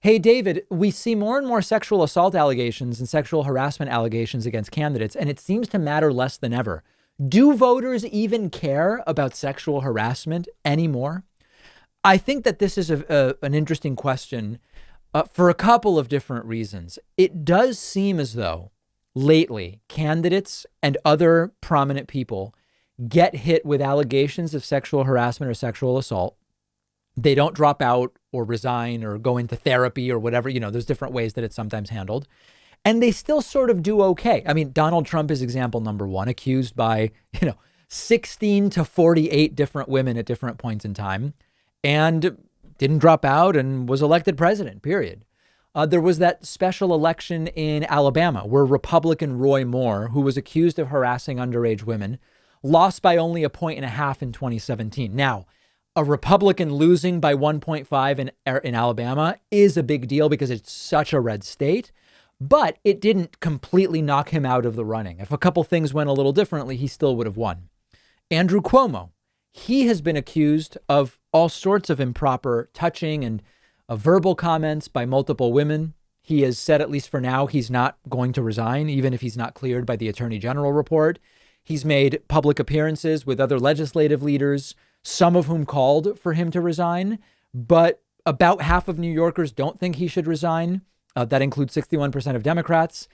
Hey, David, we see more and more sexual assault allegations and sexual harassment allegations against candidates, and it seems to matter less than ever. Do voters even care about sexual harassment anymore? I think that this is an interesting question for a couple of different reasons. It does seem as though lately candidates and other prominent people get hit with allegations of sexual harassment or sexual assault. They don't drop out or resign or go into therapy or whatever. There's different ways that it's sometimes handled. And they still sort of do okay. I mean, Donald Trump is example number one, accused by, 16 to 48 different women at different points in time, and didn't drop out and was elected president, period. There was that special election in Alabama where Republican Roy Moore, who was accused of harassing underage women, lost by only a point and a half in 2017. Now, a Republican losing by 1.5 in Alabama is a big deal because it's such a red state, but it didn't completely knock him out of the running. If a couple things went a little differently, he still would have won. Andrew Cuomo, he has been accused of all sorts of improper touching and verbal comments by multiple women. He has said, at least for now, he's not going to resign, even if he's not cleared by the Attorney General report. He's made public appearances with other legislative leaders, some of whom called for him to resign, but about half of New Yorkers don't think he should resign. That includes 61% of Democrats.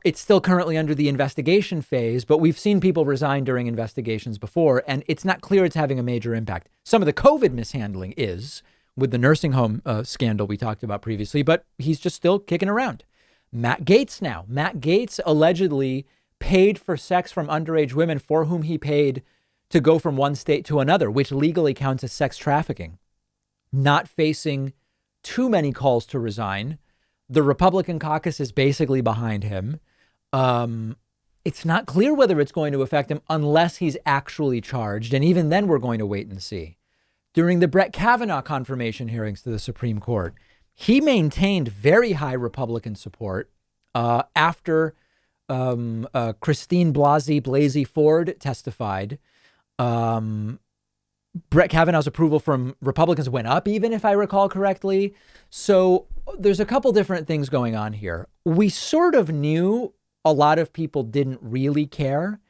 It's still currently under the investigation phase, but we've seen people resign during investigations before, and it's not clear it's having a major impact. Some of the COVID mishandling is, with the nursing home scandal we talked about previously, but he's just still kicking around. Matt Gaetz allegedly paid for sex from underage women for whom he paid to go from one state to another, which legally counts as sex trafficking. Not facing too many calls to resign. The Republican caucus is basically behind him. It's not clear whether it's going to affect him unless he's actually charged. And even then, we're going to wait and see. During the Brett Kavanaugh confirmation hearings to the Supreme Court, he maintained very high Republican support after Christine Blasey Ford testified. Brett Kavanaugh's approval from Republicans went up, even if I recall correctly. So there's a couple different things going on here. We sort of knew a lot of people didn't really care,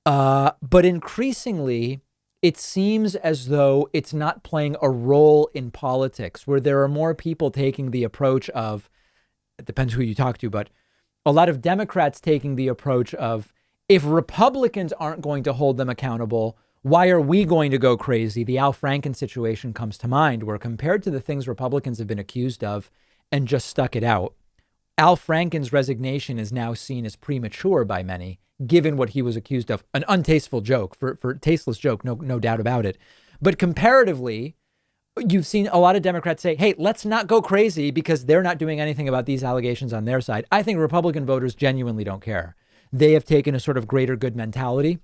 but increasingly it seems as though it's not playing a role in politics, where there are more people taking the approach of, it depends who you talk to, but a lot of Democrats taking the approach of, if Republicans aren't going to hold them accountable, why are we going to go crazy? The Al Franken situation comes to mind, where compared to the things Republicans have been accused of and just stuck it out, Al Franken's resignation is now seen as premature by many, given what he was accused of. An untasteful joke, for tasteless joke, no doubt about it. But comparatively, you've seen a lot of Democrats say, hey, let's not go crazy because they're not doing anything about these allegations on their side. I think Republican voters genuinely don't care. They have taken a sort of greater good mentality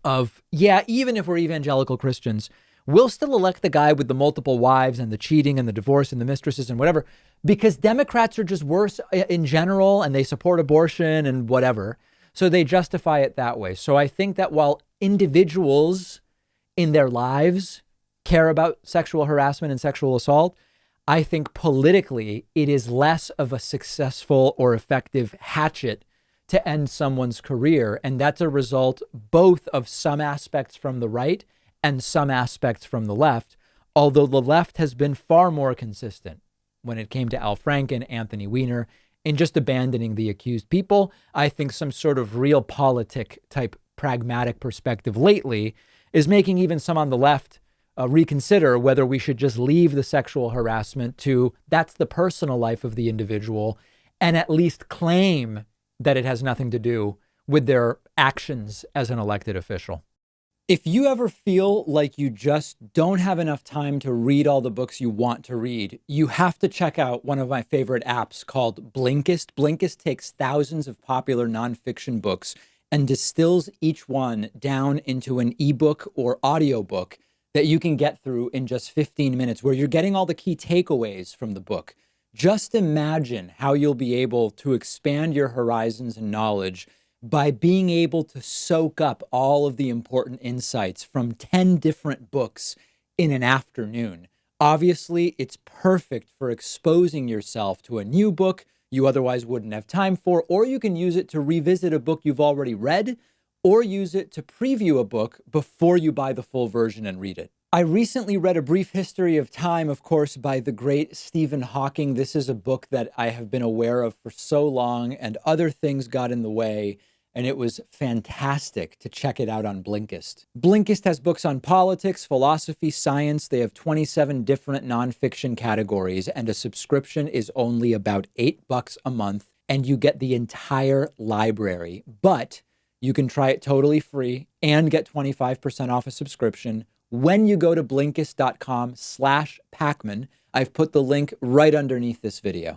of, yeah, even if we're evangelical Christians, we'll still elect the guy with the multiple wives and the cheating and the divorce and the mistresses and whatever, because Democrats are just worse in general and they support abortion and whatever. So they justify it that way. So I think that while individuals in their lives care about sexual harassment and sexual assault, I think politically it is less of a successful or effective hatchet to end someone's career. And that's a result both of some aspects from the right and some aspects from the left, although the left has been far more consistent when it came to Al Franken, Anthony Weiner, in just abandoning the accused people. I think some sort of realpolitik type pragmatic perspective lately is making even some on the left reconsider whether we should just leave the sexual harassment to that's the personal life of the individual and at least claim that it has nothing to do with their actions as an elected official. If you ever feel like you just don't have enough time to read all the books you want to read, you have to check out one of my favorite apps called Blinkist. Blinkist takes thousands of popular nonfiction books and distills each one down into an ebook or audiobook that you can get through in just 15 minutes, where you're getting all the key takeaways from the book. Just imagine how you'll be able to expand your horizons and knowledge by being able to soak up all of the important insights from 10 different books in an afternoon. Obviously, it's perfect for exposing yourself to a new book you otherwise wouldn't have time for, or you can use it to revisit a book you've already read, or use it to preview a book before you buy the full version and read it. I recently read A Brief History of Time, of course, by the great Stephen Hawking. This is a book that I have been aware of for so long, and other things got in the way, and it was fantastic to check it out on Blinkist. Blinkist has books on politics, philosophy, science. They have 27 different nonfiction categories, and a subscription is only about $8 a month, and you get the entire library. But you can try it totally free and get 25% off a subscription when you go to Blinkist.com/Pakman. I've put the link right underneath this video.